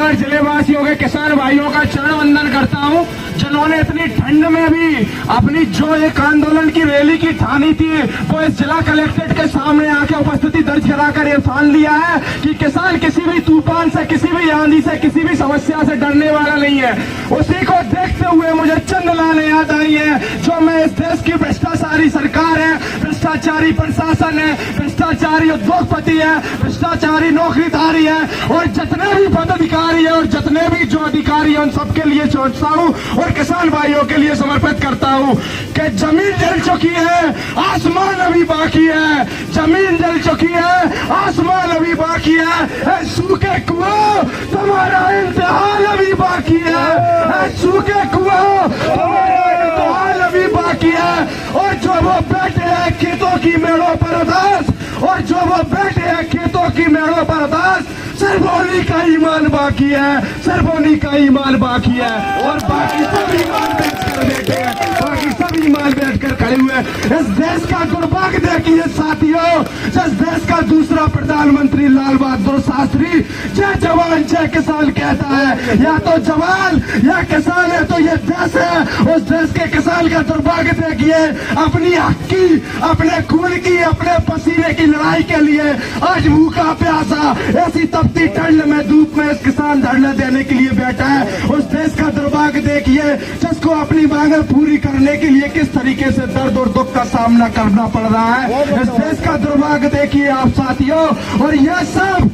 नगर जिले वासियों के किसान भाइयों का चरण वंदन करता हूं, जिन्होंने इतनी ठंड में भी अपनी जो एक आंदोलन की रैली की ठानी थी वो इस जिला कलेक्ट्रेट के सामने आके उपस्थिति दर्ज कराकर ये ठान लिया है कि किसान किसी भी तूफान से, किसी भी आंधी से, किसी भी समस्या से डरने वाला नहीं है। उसी को देखते हुए मुझे चंद लाने याद आई है, जो मैं इस देश की भ्रष्टाचारी सरकार है, भ्रष्टाचारी प्रशासन है, भ्रष्टाचारी उद्योगपति है, भ्रष्टाचारी नौकरीधारी है और जितने भी पदाधिकारी है और जितने भी जो अधिकारी है उन सबके लिए सोचता हूँ और किसान भाइयों के लिए समर्पित करता हूँ कि जमीन जल चुकी है, आसमान अभी बाकी है। जमीन जल चुकी है, आसमान अभी बाकी है। सूखे कुओं तुम्हारा इम्तिहान अभी बाकी है। सूखे कुओं तुम्हारा इम्तिहान अभी बाकी है। और जो वो बैठे हैं खेतों की मेड़ों पर उदास, और जो वो बैठे हैं खेतों की मेड़ों पर उदास, सरबोनी का ईमान बाकी है, सरबोनी का ईमान बाकी है और बाकी सब ईमान बैठकर बैठे हैं, बाकी सब ईमान बैठकर खड़े हुए। इस देश का दुर्भाग्य देखिए साथियों, जिस देश का दूसरा प्रधानमंत्री लाल बहादुर शास्त्री जय जवान जय किसान कहता है, या तो जवान या किसान है तो ये देश है। उस देश के किसान का दुर्भाग्य देखिए, अपनी हक की, अपने खून की, अपने पसीने की लड़ाई के लिए आज भूखा प्यासा ऐसी तपती ठंड में धूप में इस किसान धरना देने के लिए बैठा है। उस देश का दुर्भाग्य देखिए जिसको अपनी मांगे पूरी करने के लिए किस तरीके से दर्द और दुख का सामना करना पड़ रहा है। इस देश का दुर्भाग्य देखिए आप साथियों, और ये सब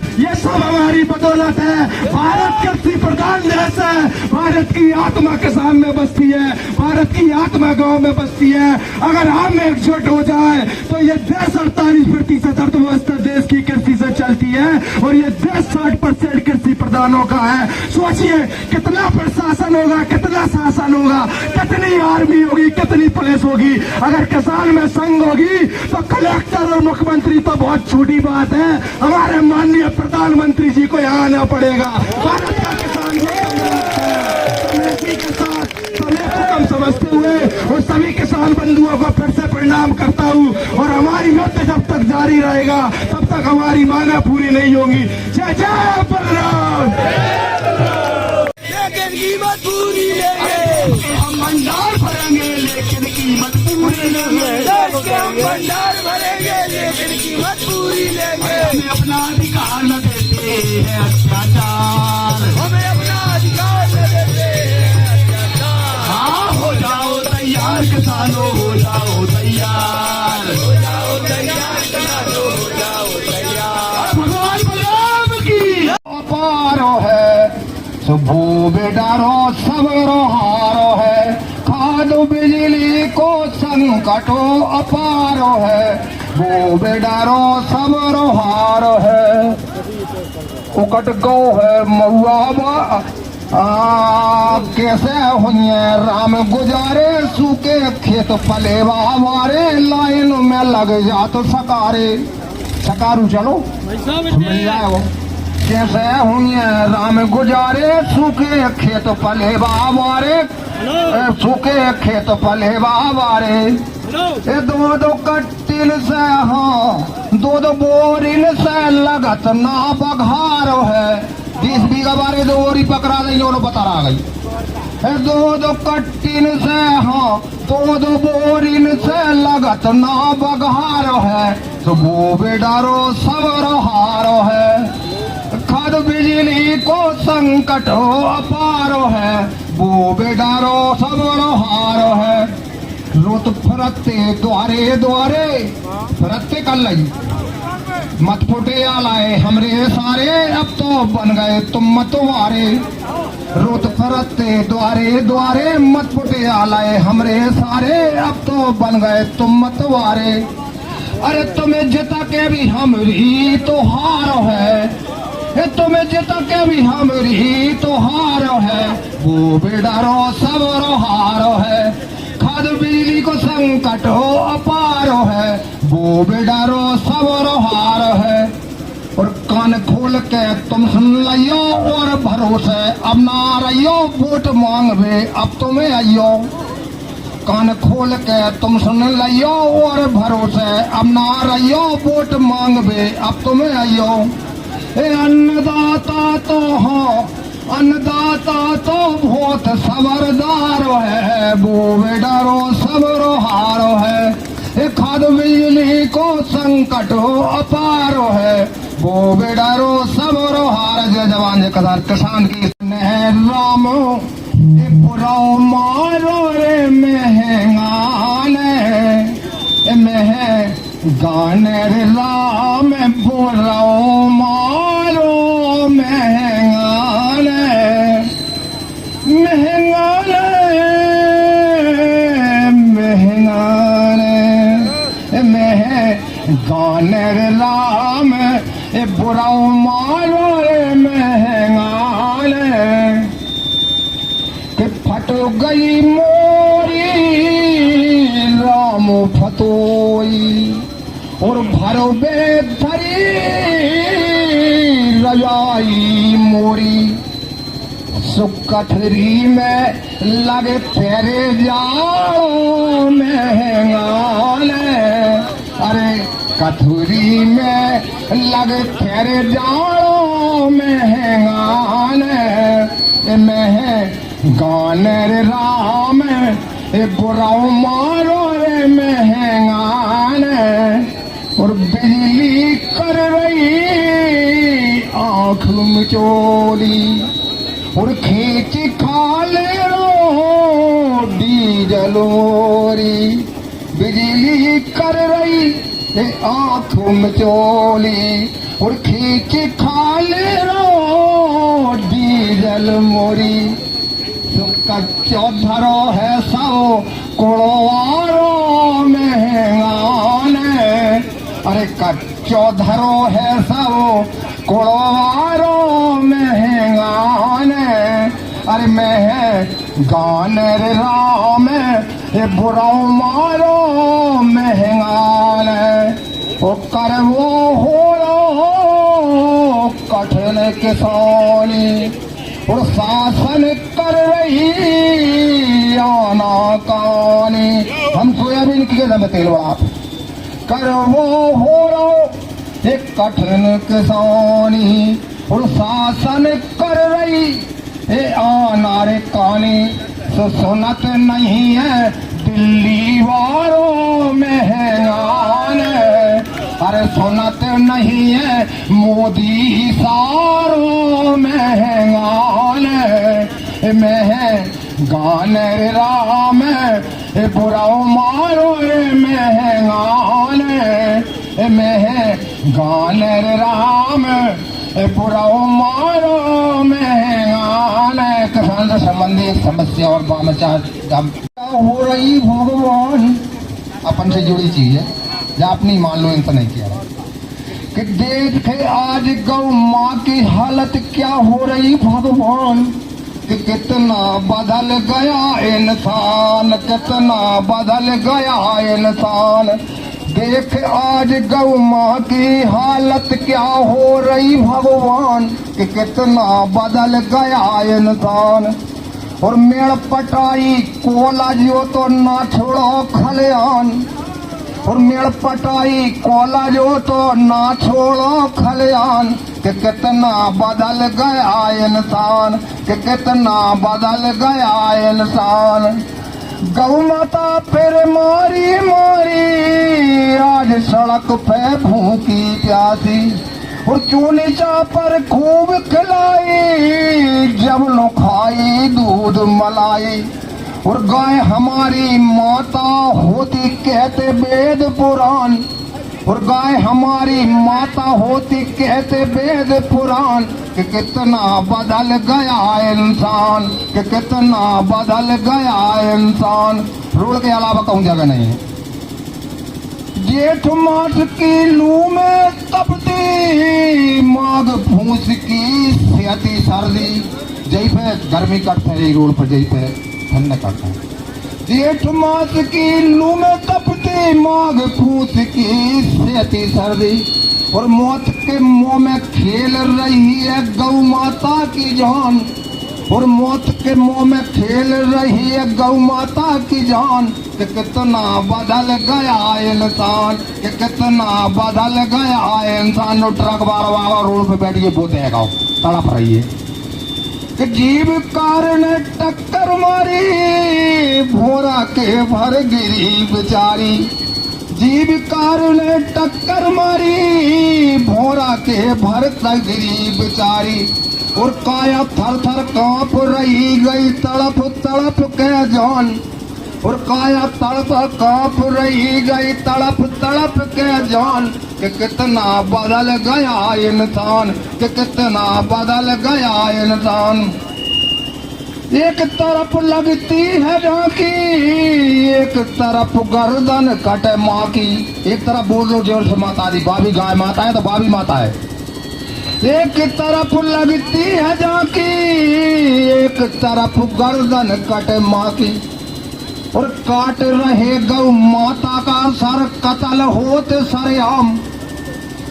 हमारी बदौलत है। भारत कृषि प्रधान देश है, भारत की आत्मा किसान में बसती है, भारत की आत्मा गांव में बसती है। अगर हम एकजुट हो जाए तो ये देश 48% अर्थव्यवस्था देश की कृषि से चलती है और ये देश 60% कृषि प्रधानों का है। सोचिए कितना प्रशासन होगा, कितना शासन होगा, कितनी आर्मी होगी, कितनी पुलिस होगी। अगर किसान में संग होगी तो कलेक्टर और मुख्यमंत्री तो बहुत छोटी बात है, हमारे माननीय प्रधानमंत्री जी को यहाँ आना पड़ेगा। भारत का किसान के साथ समय को कम समझते हुए और सभी किसान बंधुओं को फिर से प्रणाम करता हूँ और हमारी युद्ध जब तक जारी रहेगा तब तक हमारी मांगे पूरी नहीं होंगी। जय जय बलराम। लेकिन कीमत पूरी लेंगे, हम भंडार भरेंगे लेकिन कीमत पूरी लेंगे, भंडार भरेंगे लेकिन कीमत पूरी लेंगे। हमें अपना अधिकार न देते हैं अत्याचार, हमें अपना अधिकार न देते हैं अत्याचार। हाँ हो जाओ तैयार किसानों, हो जाओ तैयार, हो जाओ तैयार किसानों, हो जाओ तैयार। भगवान बलराम की अपारो है सुभू बेडारो सबरो हारो है, खाद बिजली को संकटो अपारो है, वो बेडारो सबरो हारो है। उकट गो है महुआ कैसे हुई राम गुजारे, सूखे खेत पलेवा हमारे, लाइन में लग जा तो सकारे। सकारू चलो मिल जाए वो। कैसे हुई राम गुजारे, सूखे खेत पलेवा हमारे, सूखे खेत पलेवा हमारे। दो दो कट्टिल से हाँ, दो दो बोरिल से लगत ना बघारो है। 20 बीघा बारे दो बोरी पकड़ा गई और बता रहा गई। दो दो कट्टिल से हाँ, दो दो बोरिल से लगत ना बघारो है, तो वो बेडारो सब रहारो है। खाद बिजली को संकट हो अपारो है, वो बेडारो सब रहारो है। रोत फरते द्वारे द्वारे फरते कर लगी, मत फुटे आलाए हमरे सारे, अब तो बन गए तुम मतवारे। रोत फरते द्वारे द्वारे मत फुटे आलाए हमरे सारे, अब तो बन गए तुम मतवारे। अरे तुम्हें जिता के भी हमरी तो हार है, तुम्हें जिता के भी हमरी तो हार है, वो बेडारो सब हारो है। खाद बिजली को संकट हो अपारो है, वो बेडारो सब हारो है। और कान खोल के तुम सुन लियो और भरोसे अब ना रहियो, वोट मांगवे अब तुम्हें आइयो। कान खोल के तुम सुन लियो और भरोसे अब ना रहियो, वोट मांगवे अब तुम्हें आइयो। अन्नदाता तो हो अन्नदाता तो बहुत सबरदार है, वो डरो सबरो हारो है। खाद बिजली को संकट अपार है, वो डरो सबरो हार। जय जवान जय किसान। किसान की राम बुराओ मारो रे महंगाने गाने रे राम बुराओ मारो महंगाने गाने रे राम बुराओ मारो रे महंगाने कि फट गई मोरी राम फतोई और भरो बेधरी रजाई मोरी। सुकठरी में लगे तेरे जाओ महंगाने, अरे कठुरी में लगे तेरे जाओ महंगाने गाने रे राम बुराओ मारो रे महंगाने। और बिजली कर रही आँख मिचोली और खींच खा ले रो डीजल मोरी। बिजली कर रही आँख मिचोली और खींच खा ले रो डीजल मोरी। कच्चो धरो है सो कोड़वारो महंगाने, अरे कच्चो धरो है सो कोड़वारो महंगाने। अरे गाने रे राम बुराओ मारो महंगाने। ओ कर वो हो कठिन किसानी और शासन कर रही आनाकानी। हम सोयाबीन की दम तेल बड़ा कर वो हो रो एक कठिन किसानी और शासन कर रही आनारे कानी। तो सुनत नहीं है दिल्ली वालों महंगाने, अरे सुनत नहीं है मोदी सारो महंगाने। गाने रे राम बुराओ मारो रे महंगाने गाने रे राम बुराओ मारो महंगाने। किसान से संबंधित समस्या और क्या हो रही भगवान अपन से जुड़ी चीज है, या अपनी मान लो इनसे नहीं किया कि देखे आज गौ माँ की हालत क्या हो रही भगवान। कि कितना बदल गया इंसान, कितना बदल गया इंसान। देख आज गौ माँ की हालत क्या हो रही भगवान। कि कितना बदल गया इंसान। और मेड़ पटाई कोला जो तो ना छोड़ो खलियान। और मेड़ पटाई कोला जो तो ना छोड़ो खलियान। कि कितना बदल गया इंसान, कि कितना बदल गया इंसान। गौ माता फिर मारी मारी आज सड़क पे भूखी प्यासी। और चूनी चापर खूब खिलाई जब लो खाई दूध मलाई। और गाय हमारी माता होती कहते वेद पुराण। और गाय हमारी माता होती कहते वेद पुराण। कि कितना बदल गया इंसान, कि कितना बदल गया इंसान। रोड के अलावा कहूँ जगह नहीं है। जेठ मास की लू में तपती माघ फूस की सेती सर्दी। जही पे गर्मी कटता है रोड पर, जही पे ठंड कटता है। जेठ मास की लू में तपती माघ फूस की सेती सर्दी। और मौत के मुंह में खेल रही है गौ माता की जान। और मौत के मुंह में खेल रही है गौ माता की जान। कि कितना बदल गया इंसान, कि कितना बदल गया इंसान। ट्रक बार रोड पे बैठ के बोते हैं गाँव तड़प रही है। कि जीवकार ने टक्कर मारी, भोरा के भर गिरी बेचारी। जीवकार ने टक्कर मारी, भोरा के भर गिरी बेचारी। और काया थर थर कांप रही गई तड़प तड़प के जान। और काया तड़प कांप रही गई तड़प तड़प के जान। कि कितना बदल गया इंसान, कि कितना बदल गया इंसान। एक तरफ लगती है झांकी, एक तरफ गर्दन कटे माँ की। एक तरफ बोल दो जोर से माता दी, बाबी गाय माता है तो बाबी माता है। एक तरफ लगती है झांकी, एक तरफ गर्दन कटे माँ की। और काट रहे गौ माता का सर, कत्ल होते सरेआम।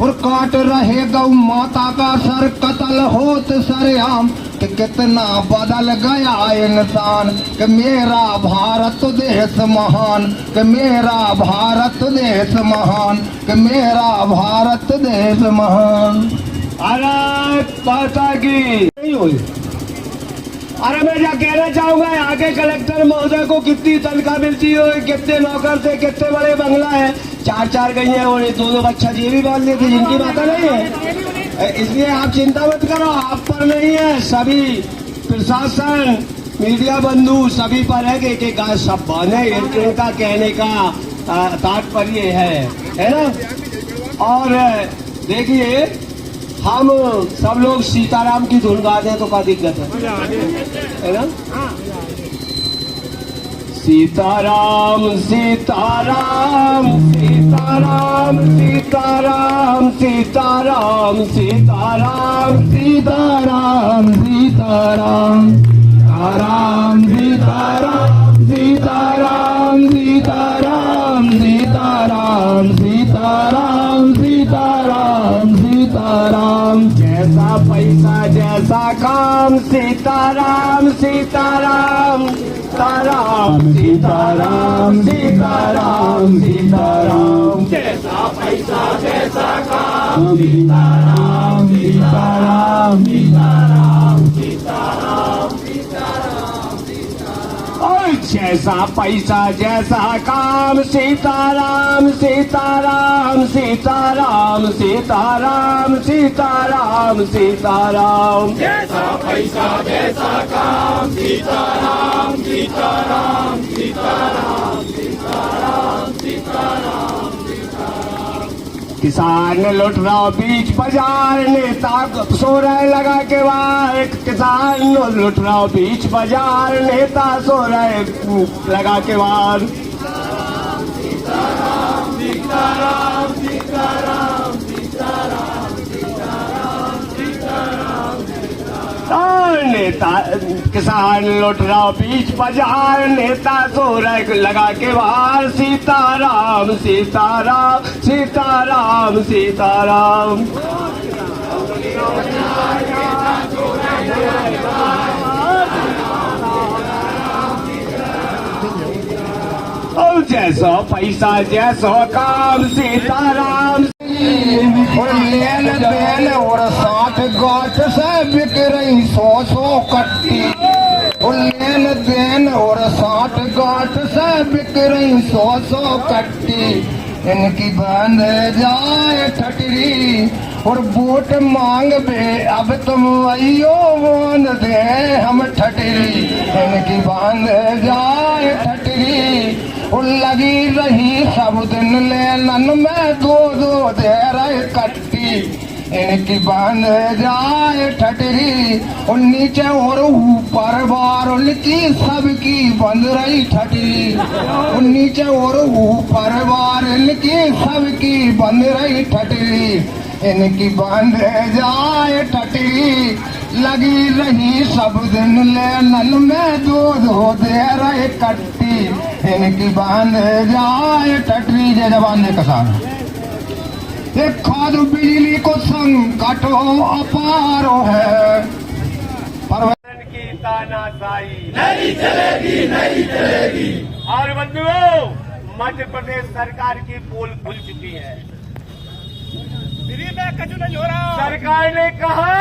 और काट रहे गौ माता का सर, कत्ल होते सरेआम। कि कितना बदल गया इंसान, कि मेरा भारत देश महान, कि मेरा भारत देश महान, कि मेरा भारत देश महान। भारत माता की नहीं हुई। अरे मैं क्या कहना चाहूंगा, यहाँ के कलेक्टर महोदय को कितनी तनख्वाह मिलती है, कितने नौकर थे, कितने बड़े बंगला है, 4-4 गईया और 2-2 बच्चा जी भी बांध लेते, जिनकी माता नहीं है। इसलिए आप चिंता मत करो, आप पर नहीं है, सभी प्रशासन मीडिया बंधु सभी पर है कि एक गाय सब बांधे। इनका कहने का तात्पर्य है ना। और देखिए हम सब लोग सीताराम की धुन गाते हैं तो क्या दिक्कत है ना। सीताराम सीताराम सीताराम सीताराम सीताराम सीताराम सीताराम सीताराम सीताराम सीताराम सीताराम सीताराम सीताराम सीताराम सीताराम सीताराम। जैसा पैसा जैसा काम, सीताराम सीताराम सीताराम सीताराम सीताराम सीताराम। जैसा पैसा जैसा काम, सीताराम सीताराम सीताराम सीताराम सीताराम सीताराम। और जैसा पैसा जैसा काम, सीताराम सीताराम सीताराम सीताराम सीताराम सीताराम। जैसा पैसा जैसा काम, सीताराम सीताराम सीताराम सीताराम सीताराम सीताराम। किसान लुट रहा बीच बाजार, नेता सो रहे लगा के बाहर। किसान लुट रहा बीच बाजार, नेता सो रहे लगा के बाहर। सीताराम सीताराम सीताराम सीताराम सीताराम सीताराम सीताराम सीताराम। नेता किसान लुट रहा बीच बाजार, नेता सो रहे लगा के बाहर। सीताराम सीताराम सीताराम सीताराम। और जैसा पैसा जैसा काम, सीताराम। और लेन देन और 60 गांठ से बिक रही 100 कट्टी। और लेन देन और 60 गांठ से बिक रही 100 कट्टी। इनकी बंद जाए ठटरी और वोट मांग बे, अब तुम आइयो मान दे हम ठटरी। इनकी बंद जाए ठटरी और लगी रही सब दिन लेलन में 2-2 दे रहे कट्टी। इनकी बंद जाए ठटरी और नीचे और ऊपर बार उनकी सबकी बंद रही ठटरी। और नीचे और ऊपर बार इनकी सबकी बंद रही ठटरी। इनकी बंद जाए ठटरी लगी रही सब दिन लेलन में 2-2 दे रहे कट्टी। इनकी बंद जाए ठटरी। जय जवान जय किसान। एक खाद बिजली को संकट अपारो है, पर की तानाशाही नहीं चलेगी नहीं चलेगी। और बंधुओं, मध्य प्रदेश सरकार की पोल खुल चुकी है। सरकार ने कहा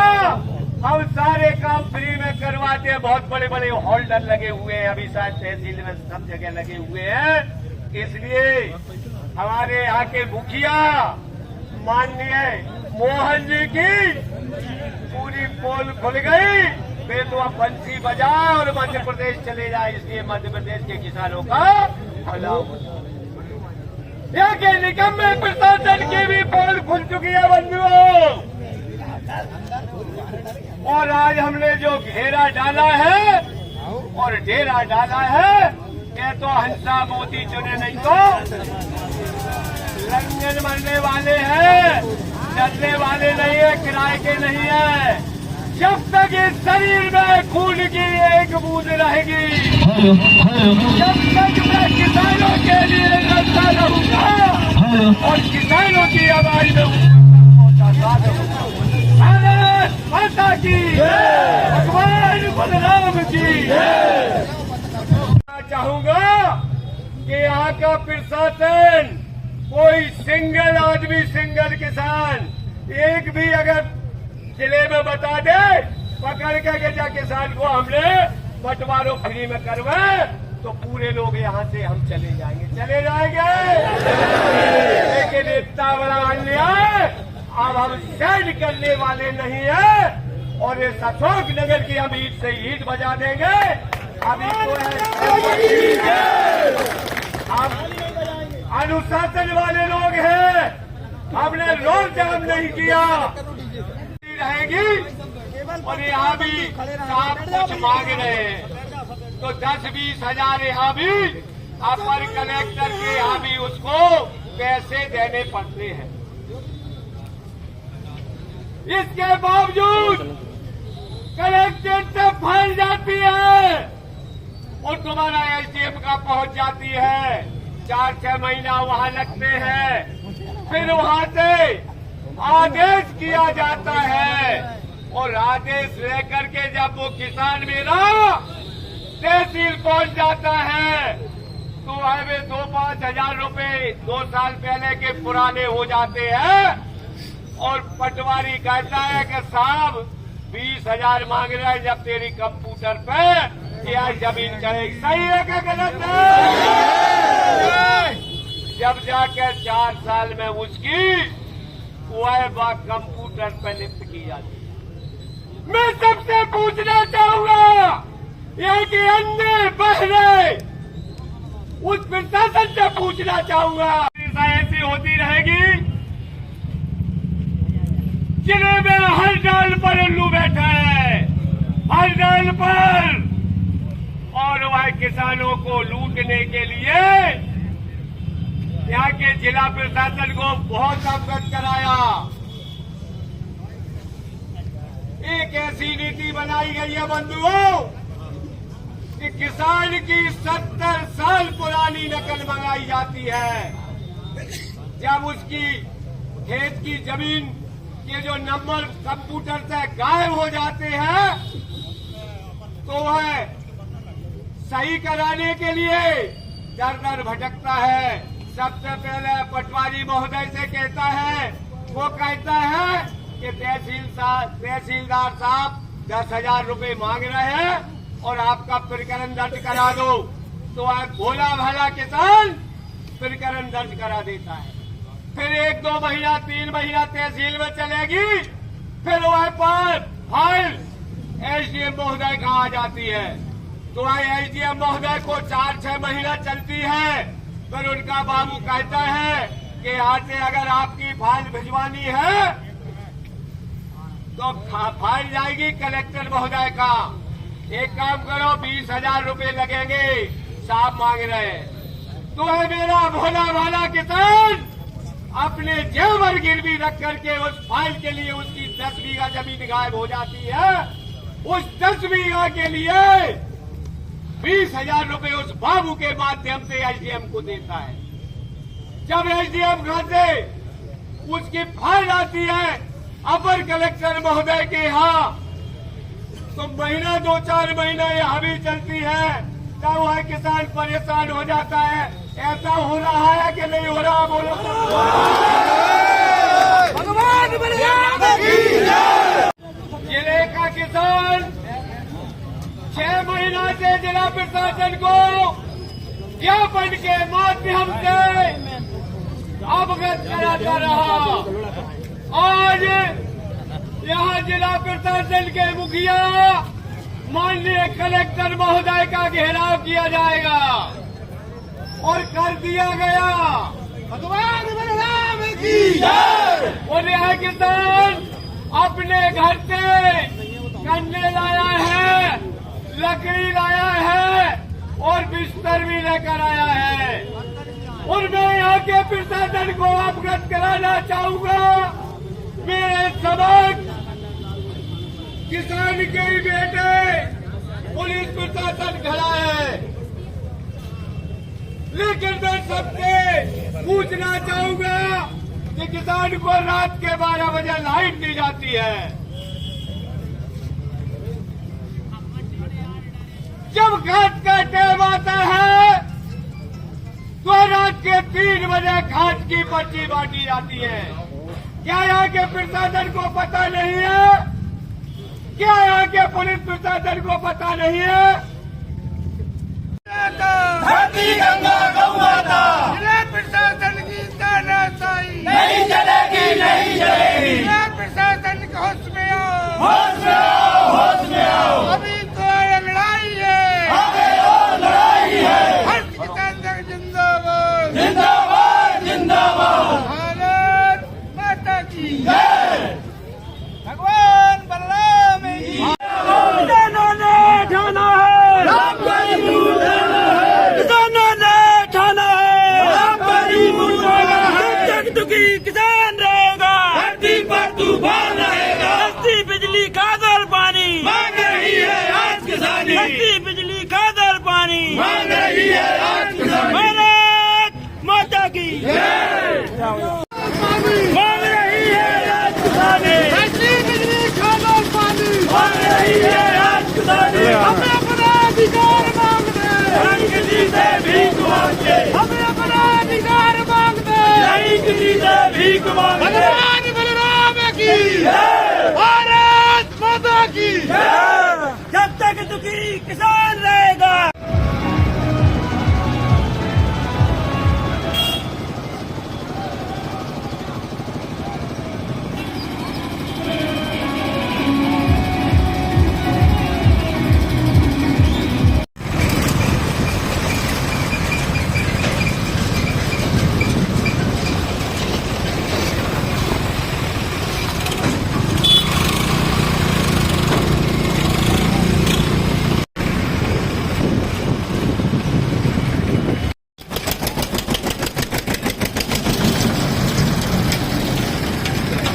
हम सारे काम फ्री में करवाते हैं। बहुत बड़े बड़े होल्डर लगे हुए हैं, अभी शायद तहसील में सब जगह लगे हुए हैं। इसलिए हमारे यहाँ के मुखिया माननीय मोहन जी की पूरी पोल खुल गई। वे तो अब बंसी बजाए और मध्य प्रदेश चले जाए, इसलिए मध्य प्रदेश के किसानों का भला हो। यहाँ के निकम्मे प्रशासन की भी पोल खुल चुकी है बंधुओं। और आज हमने जो घेरा डाला है और डेरा डाला है, ये तो हंसा मोती चुने नहीं तो रंजन मरने वाले हैं, डरने वाले नहीं है, किराए के नहीं है। जब तक इस शरीर में खून की एक बूंद रहेगी, जब तक मैं किसानों के लिए लड़ता रहूंगा और किसानों की आवाज में पहुंचाता रहूंगा। भारत माता की, भगवान बलराम की। चाहूंगा कि यहाँ का प्रशासन कोई सिंगल आदमी, सिंगल किसान एक भी अगर जिले में बता दे, पकड़ के जा किसान को हमने बंटवारों फ्री में करवाए, तो पूरे लोग यहाँ से हम चले जाएंगे। लेकिन इतना बड़ा अन्याय अब हम सहन करने वाले नहीं है और इस अशोक नगर की हम ईट से ईट बजा देंगे। अभी तो हम अनुशासन वाले लोग हैं, हमने रोड जाम नहीं किया रहेगी। और यहाँ भी साफ कुछ मांग रहे हैं, तो 10-20 हजार यहाँ भी अपर कलेक्टर के यहाँ भी उसको पैसे देने पड़ते हैं। इसके बावजूद कलेक्टर से फंस जाती है और तुम्हारा एसडीएम का पहुंच जाती है। 4-6 महीना वहां लगते हैं, फिर वहां से आदेश किया जाता है और आदेश लेकर के जब वो किसान मेरा तहसील पहुंच जाता है तो वे 2-5 हजार रुपए 2 साल पहले के पुराने हो जाते हैं। और पटवारी कहता है कि साहब 20 हजार मांग रहा है, जब तेरी कंप्यूटर पे यह जमीन चढ़ेगी। सही है क्या गलत है? जब जाकर 4 साल में उसकी वह बात कंप्यूटर पे लिप्त की जाती है। मैं सबसे पूछना चाहूंगा, यहाँ के अन्य बहरे उस प्रशासन से पूछना चाहूंगा, ऐसी होती रहेगी जिले में हर डाल पर उल्लू बैठा है, हर डाल पर, और वह किसानों को लूटने के लिए यहाँ के जिला प्रशासन को बहुत अवगत कराया। एक ऐसी नीति बनाई गई है बंधुओं कि किसान की 70 साल पुरानी नकल मंगाई जाती है। जब उसकी खेत की जमीन के जो नंबर कंप्यूटर से गायब हो जाते हैं तो वह सही कराने के लिए दर दर भटकता है। सबसे पहले पटवारी महोदय से कहता है, वो कहता है कि तहसीलदार साहब 10,000 रुपए मांग रहे हैं और आपका प्रकरण दर्ज करा दो। तो वह भोला भाला किसान प्रकरण दर्ज करा देता है। फिर 1-2 महीना 3 महीना तहसील में चलेगी, फिर वह फाइल एसडीएम महोदय का आ जाती है। तो वह एसडीएम महोदय को 4-6 महीना चलती है। फिर उनका बाबू कहता है कि यहाँ से अगर आपकी फाइल भिजवानी है तो फाइल जाएगी कलेक्टर महोदय का। एक काम करो, 20,000 रुपए लगेंगे, साहब मांग रहे हैं। तो है मेरा भोला भाला किसान अपने जेवर गिरवी रख करके उस फाइल के लिए उसकी 10 बीघा जमीन गायब हो जाती है। उस 10 बीघा के लिए 20,000 रुपए उस बाबू के माध्यम से एसडीएम को देता है। जब एसडीएम घर से उसकी फाइल आती है अपर कलेक्टर महोदय के यहाँ, तो महीना 2-4 महीना यहाँ भी चलती है, तब वह किसान परेशान हो जाता है। ऐसा हो रहा है कि नहीं हो रहा? बोलो। भगवान जिले का जिला प्रशासन को ज्ञापन के माध्यम से अवगत कराता रहा। आज यहाँ जिला प्रशासन के मुखिया माननीय कलेक्टर महोदय का घेराव किया जाएगा और कर दिया गया। भगवान बलराम की जय। और यह किसान अपने घर से गन्ने लाया है, लकड़ी लाया है और बिस्तर भी लेकर आया है। और मैं यहाँ के प्रशासन को अवगत कराना चाहूंगा, मेरे समक्ष किसान के बेटे पुलिस प्रशासन खड़ा है, लेकिन मैं सबसे पूछना चाहूंगा कि किसान को रात के 12 बजे लाइट दी जाती है, जब घाट का टाइम आता है तो रात के 3 बजे घाट की पर्ची बांटी जाती है। क्या यहाँ के प्रशासन को पता नहीं है? क्या यहाँ के पुलिस प्रशासन को पता नहीं है? धरती गंगा गौ माता जिला प्रशासन की तानाशाही नहीं चलेगी, नहीं चलेगी। जिला प्रशासन के होश में आओ, होश में आओ, होश में आओ। अभी तो ये लड़ाई है, आगे और लड़ाई है। हर किसान तक जिंदाबाद, जिंदाबाद, जिंदाबाद। भारत माता की जय। भगवान बलराम की किसानों ने ठाना है, राम का दूध देना है। किसानों ने ठाना है, राम का दूध देना है। जग जग दुखी किसान रहेगा, धरती पर तूफान रहेगा। सस्ती बिजली खादर पानी मांग रही है आज किसानी, सस्ती बिजली खादर पानी मांग रही है आज किसानी। भारत माता की जय। मांग रही है आज किसानी, सस्ती बिजली खादर पानी मांग रही है आज किसानी। हमें अपना अधिकार मांगते, नहीं किसी से भीख मांगते, हमें अपना अधिकार मांगते। नहीं किसी से भीख मांगते। भगवान बलराम की जय। भारत माता की जब तक दुखी किसान रहेगा।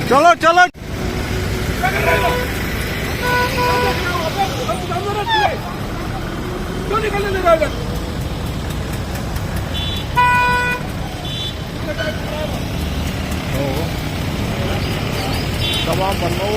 चलो चलो क्यों निकलने लगा इधर? दवा बनो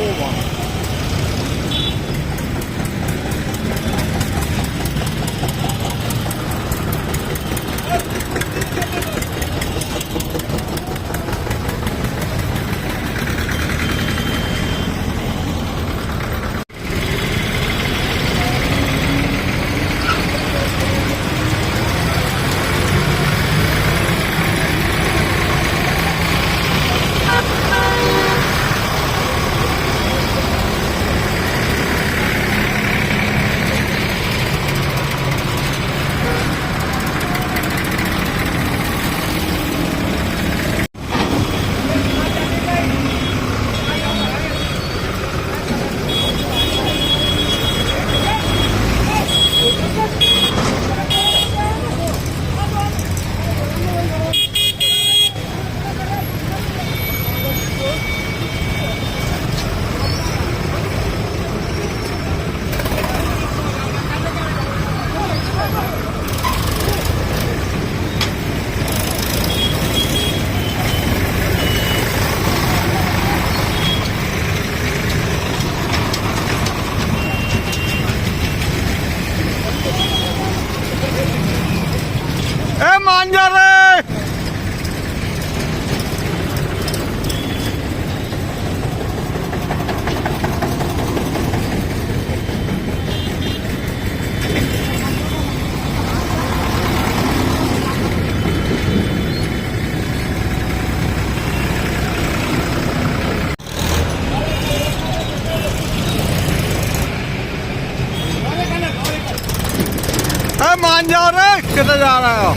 मान जाओ रे, किधर जा रहे हो?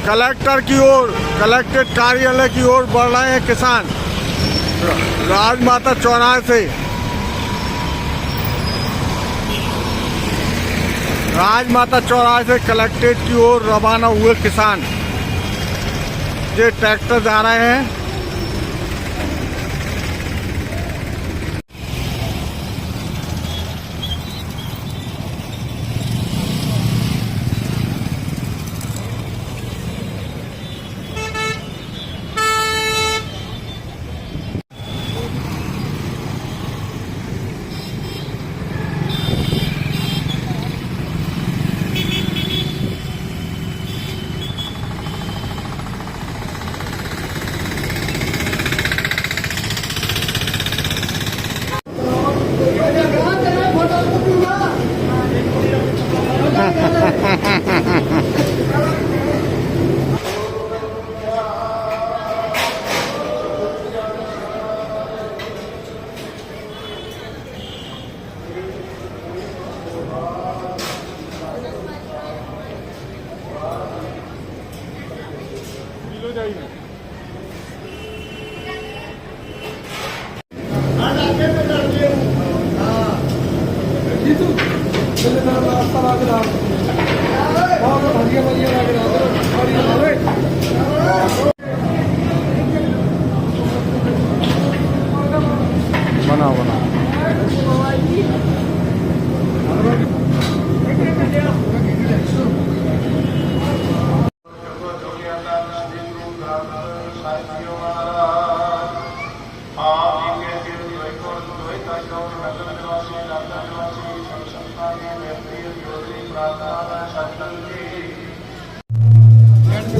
कलेक्टर की ओर, कलेक्ट्रेट कार्यालय की ओर बढ़ रहे हैं किसान राजमाता चौराहे से। राजमाता चौराहे से कलेक्ट्रेट की ओर रवाना हुए किसान। ये ट्रैक्टर जा रहे हैं।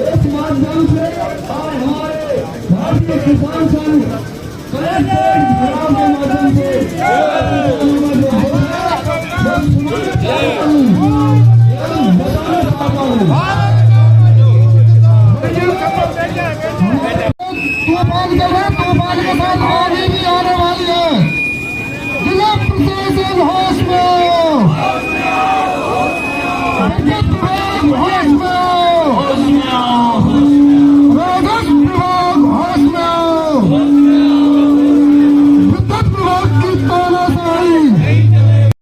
इस माध्यम से आज हमारे भारतीय किसान संघ कलेक्ट्रेट घिराव के माध्यम से तूफान के साथ आगे भी आने वाली है। जिला प्रशासन होश में, होश में